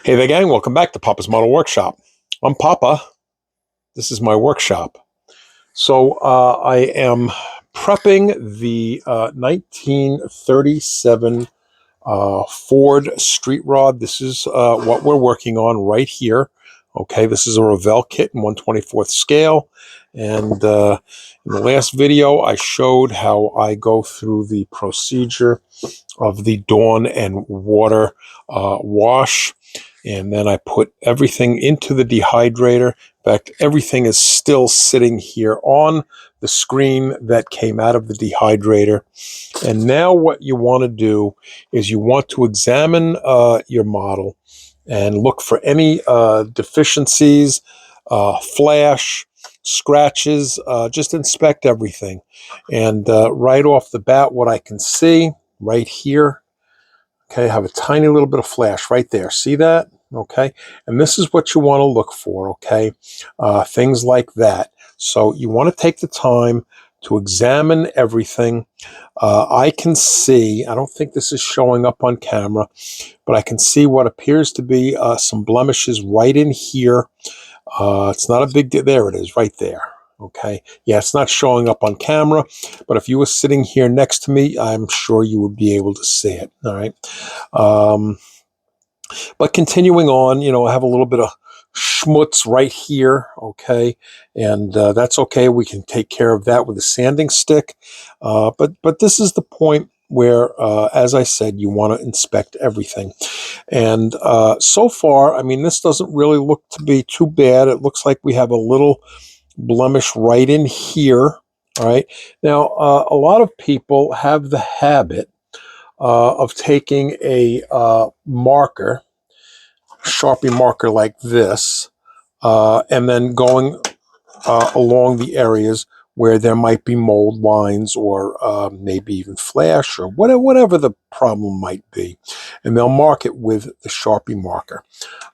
Hey there, gang. Welcome back to Papa's Model Workshop. I'm Papa. This is my workshop. So I am prepping the 1937 Ford Street Rod. This is what we're working on right here. Okay, this is a Revell kit in 1/24th scale. And in the last video, I showed how I go through the procedure of the Dawn and water wash. And then I put everything into the dehydrator. In fact, everything is still sitting here on the screen that came out of the dehydrator. And now what you want to do is you want to examine your model and look for any deficiencies, flash, scratches. Just inspect everything. And right off the bat, what I can see right here, okay, I have a tiny little bit of flash right there. See that? Okay. And this is what you want to look for, okay? Things like that. So you want to take the time to examine everything. I can see, I don't think this is showing up on camera, but I can see what appears to be some blemishes right in here. It's not a big deal. There it is, right there. Okay. Yeah, it's not showing up on camera, but if you were sitting here next to me, I'm sure you would be able to see it. All right. But continuing on, I have a little bit of schmutz right here. Okay. And that's okay. We can take care of that with a sanding stick. But this is the point where, as I said, you want to inspect everything. And so far, I mean, this doesn't really look to be too bad. It looks like we have a little blemish right in here. All right. Now, a lot of people have the habit of taking a marker, Sharpie marker like this, and then going along the areas where there might be mold lines or maybe even flash or whatever the problem might be. And they'll mark it with the Sharpie marker.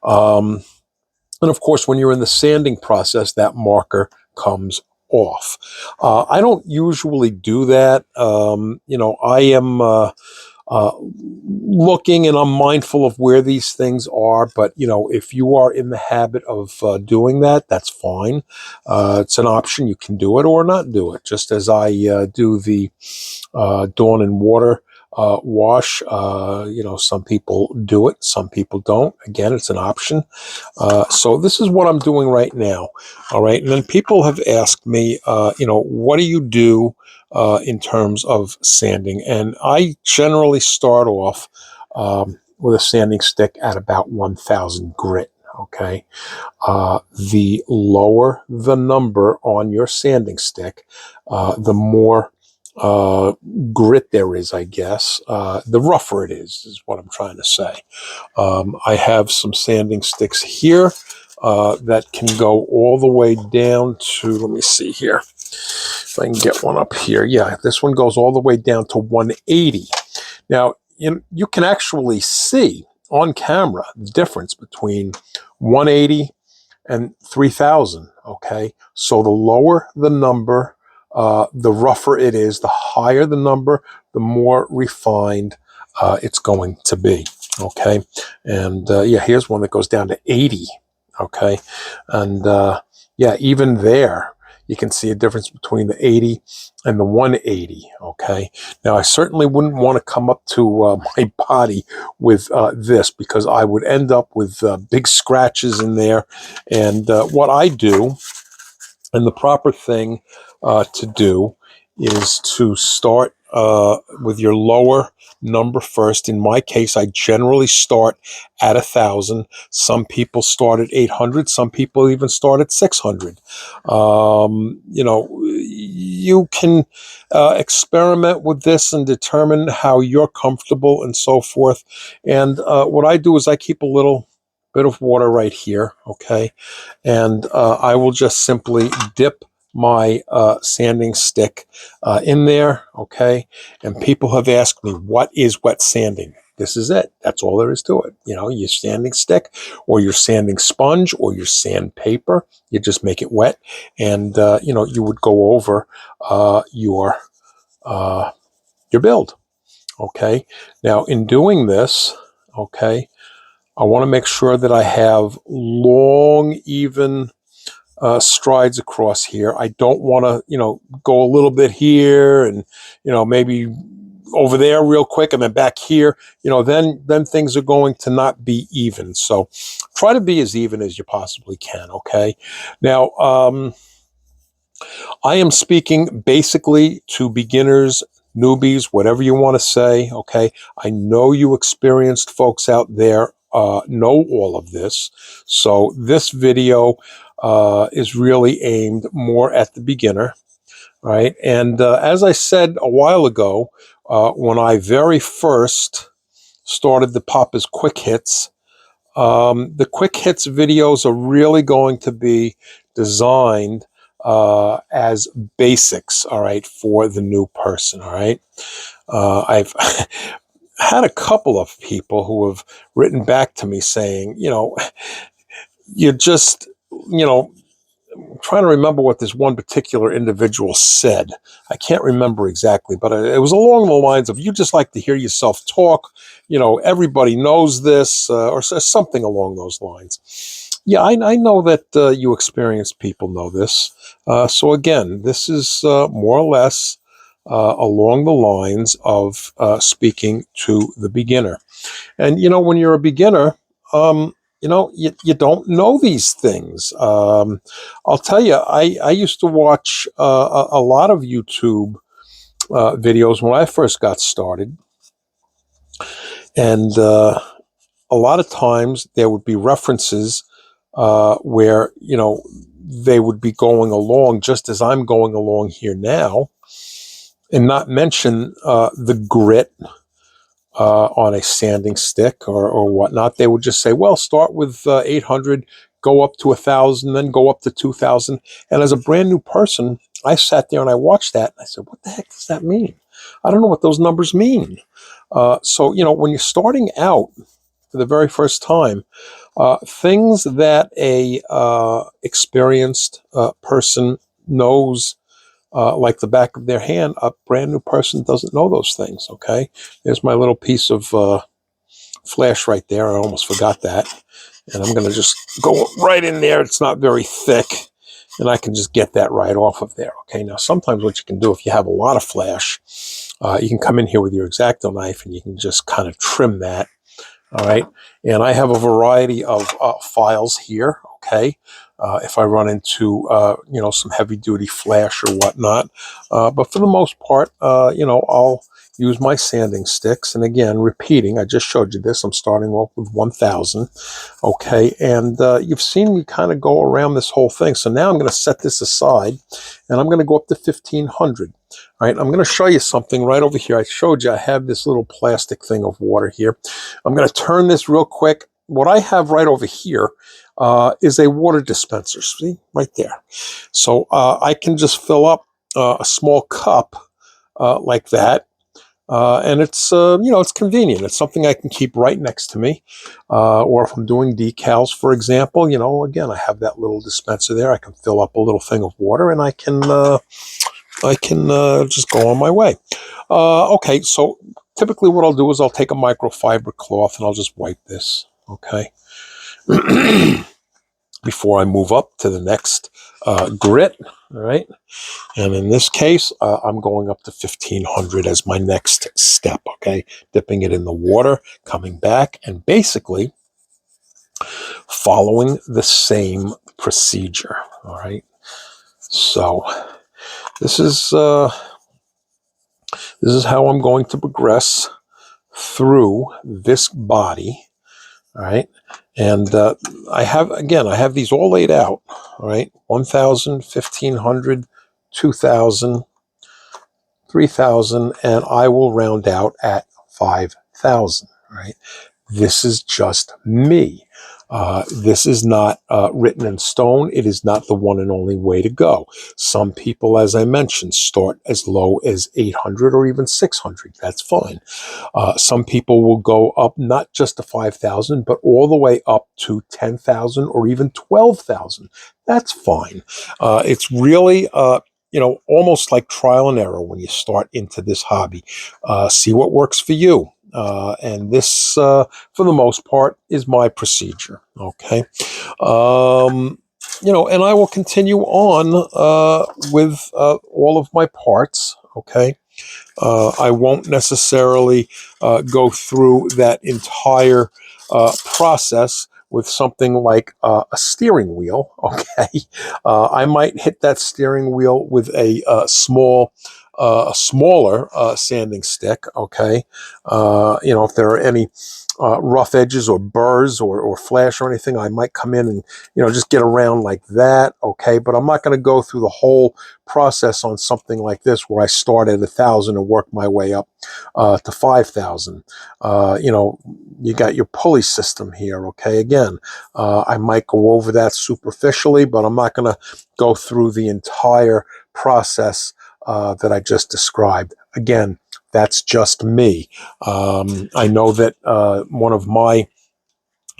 And of course, when you're in the sanding process, that marker comes off. I don't usually do that. I am looking and I'm mindful of where these things are. But, if you are in the habit of doing that, that's fine. It's an option. You can do it or not do it, just as I do the Dawn and water wash. Some people do it, some people don't. Again, it's an option. So this is what I'm doing right now. All right. And then people have asked me, what do you do in terms of sanding? And I generally start off with a sanding stick at about 1,000 grit. Okay. The lower the number on your sanding stick, the more grit there is, I guess. The rougher it is what I'm trying to say. I have some sanding sticks here that can go all the way down to, let me see here, if I can get one up here. Yeah, this one goes all the way down to 180. Now, you can actually see on camera the difference between 180 and 3,000, okay? So the lower the number, the rougher it is. The higher the number, the more refined it's going to be, okay? And yeah, here's one that goes down to 80, okay? And yeah, even there, you can see a difference between the 80 and the 180, okay? Now, I certainly wouldn't want to come up to my body with this because I would end up with big scratches in there. And what I do, and the proper thing to do, is to start with your lower number first. In my case, I generally start at 1,000. Some people start at 800. Some people even start at 600. You can experiment with this and determine how you're comfortable and so forth. And what I do is I keep a little bit of water right here, okay? And I will just simply dip my sanding stick in there, okay? And people have asked me, what is wet sanding? This is it. That's all there is to it. Your sanding stick or your sanding sponge or your sandpaper, you just make it wet. And, you would go over your build, okay? Now, in doing this, okay, I want to make sure that I have long, even strides across here. I don't want to, go a little bit here and, maybe over there real quick and then back here. Then things are going to not be even. So try to be as even as you possibly can. Okay. Now, I am speaking basically to beginners, newbies, whatever you want to say. Okay. I know you experienced folks out there know all of this. So this video is really aimed more at the beginner. Right. And as I said a while ago, when I very first started the Papa's Quick Hits, the quick hits videos are really going to be designed as basics, all right, for the new person, all right. I've had a couple of people who have written back to me saying, you just, you know, I'm trying to remember what this one particular individual said. I can't remember exactly, but it was along the lines of, you just like to hear yourself talk. Everybody knows this, or something along those lines. Yeah, I know that you experienced people know this. So again, this is more or less along the lines of speaking to the beginner. And, when you're a beginner, you don't know these things. I'll tell you, I used to watch a lot of YouTube videos when I first got started. And a lot of times there would be references where, they would be going along just as I'm going along here now, and not mention the grit on a sanding stick or whatnot. They would just say, well, start with 800, go up to 1,000, then go up to 2,000. And as a brand new person, I sat there and I watched that. And I said, what the heck does that mean? I don't know what those numbers mean. So, when you're starting out for the very first time, things that a experienced person knows like the back of their hand, a brand new person doesn't know those things. Okay, there's my little piece of flash right there. I almost forgot that, and I'm going to just go right in there. It's not very thick, and I can just get that right off of there. Okay, now sometimes what you can do if you have a lot of flash, you can come in here with your X-Acto knife and you can just kind of trim that. All right. And I have a variety of files here. Okay. If I run into, some heavy duty flash or whatnot. But for the most part, I'll use my sanding sticks. And again, repeating, I just showed you this. I'm starting off with 1,000. Okay. And you've seen me kind of go around this whole thing. So now I'm going to set this aside and I'm going to go up to 1,500. All right, I'm going to show you something right over here. I showed you I have this little plastic thing of water here. I'm going to turn this real quick. What I have right over here is a water dispenser. See, right there. So I can just fill up a small cup like that. And it's convenient. It's something I can keep right next to me. Or if I'm doing decals, for example, again, I have that little dispenser there. I can fill up a little thing of water and I can just go on my way. Okay, so typically what I'll do is I'll take a microfiber cloth and I'll just wipe this, okay, before I move up to the next grit, all right? And in this case, I'm going up to 1,500 as my next step, okay? Dipping it in the water, coming back, and basically following the same procedure, all right? So this is how I'm going to progress through this body. All right. And I have these all laid out. All right. 1,000, 1,500, 2,000, 3,000, and I will round out at 5,000. Right. This is just me. This is not written in stone. It is not the one and only way to go. Some people, as I mentioned, start as low as 800 or even 600. That's fine. Some people will go up not just to 5,000, but all the way up to 10,000 or even 12,000. That's fine. It's really, almost like trial and error when you start into this hobby. See what works for you. And this, for the most part, is my procedure. Okay. And I will continue on with all of my parts. Okay. I won't necessarily go through that entire process with something like a steering wheel. Okay, I might hit that steering wheel with a smaller sanding stick. Okay, if there are any rough edges or burrs or flash or anything, I might come in and just get around like that. Okay, but I'm not going to go through the whole process on something like this where I start at 1,000 and work my way up to 5,000. You got your pulley system here. Okay, again, I might go over that superficially, but I'm not going to go through the entire process that I just described. Again, that's just me. I know that one of my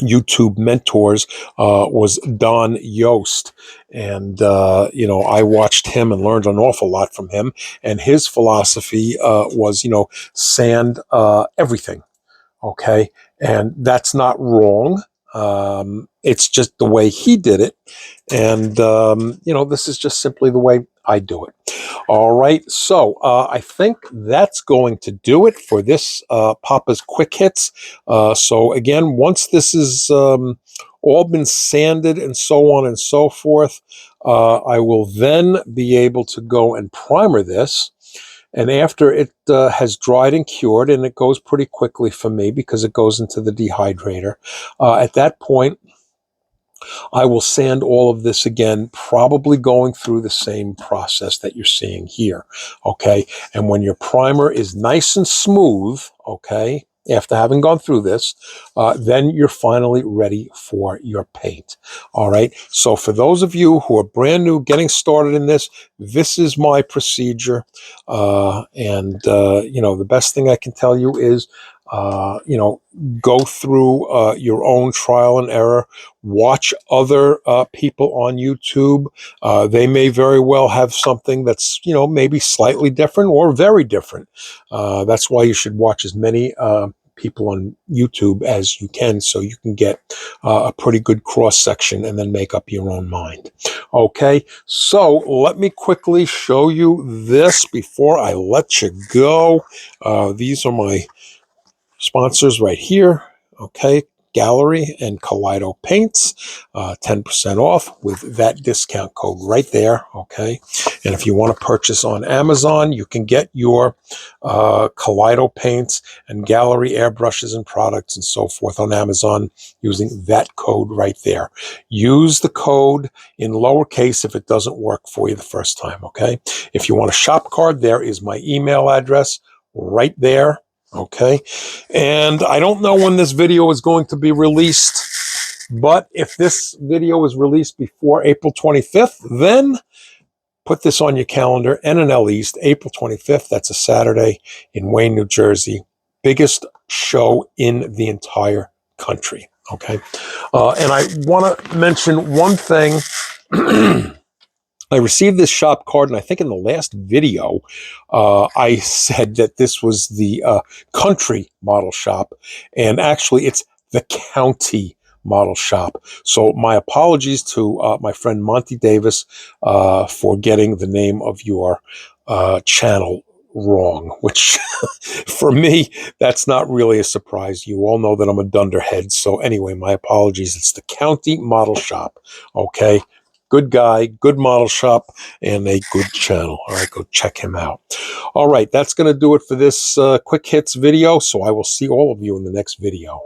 YouTube mentors was Don Yost. And, I watched him and learned an awful lot from him. And his philosophy was, sand everything. Okay. And that's not wrong. It's just the way he did it. And, this is just simply the way I do it. All right. So I think that's going to do it for this Papa's Quick Hits. So again, once this is all been sanded and so on and so forth, I will then be able to go and primer this. And after it has dried and cured, and it goes pretty quickly for me because it goes into the dehydrator, at that point, I will sand all of this again, probably going through the same process that you're seeing here. Okay. And when your primer is nice and smooth, okay, after having gone through this, then you're finally ready for your paint. All right. So for those of you who are brand new, getting started in this is my procedure. The best thing I can tell you is, go through your own trial and error. Watch other people on YouTube. They may very well have something that's, maybe slightly different or very different. That's why you should watch as many people on YouTube as you can, so you can get a pretty good cross section and then make up your own mind. Okay, so let me quickly show you this before I let you go. These are my sponsors right here. Okay, Gallery and Kaleido Paints, 10% off with that discount code right there. Okay, and if you want to purchase on Amazon, you can get your Kaleido Paints and Gallery airbrushes and products and so forth on Amazon using that code right there. Use the code in lowercase if it doesn't work for you the first time. Okay, if you want a shop card, there is my email address right there. Okay, and I don't know when this video is going to be released, but if this video is released before April 25th, then put this on your calendar. NNL East, April 25th. That's a Saturday in Wayne, New Jersey. Biggest show in the entire country. Okay, and I want to mention one thing. I received this shop card, and I think in the last video, I said that this was the country model shop, and actually it's the county model shop. So my apologies to my friend Monty Davis for getting the name of your channel wrong, which for me, that's not really a surprise. You all know that I'm a dunderhead. So anyway, my apologies. It's the county model shop. Okay. Good guy, good model shop, and a good channel. All right, go check him out. All right, that's going to do it for this quick hits video. So I will see all of you in the next video.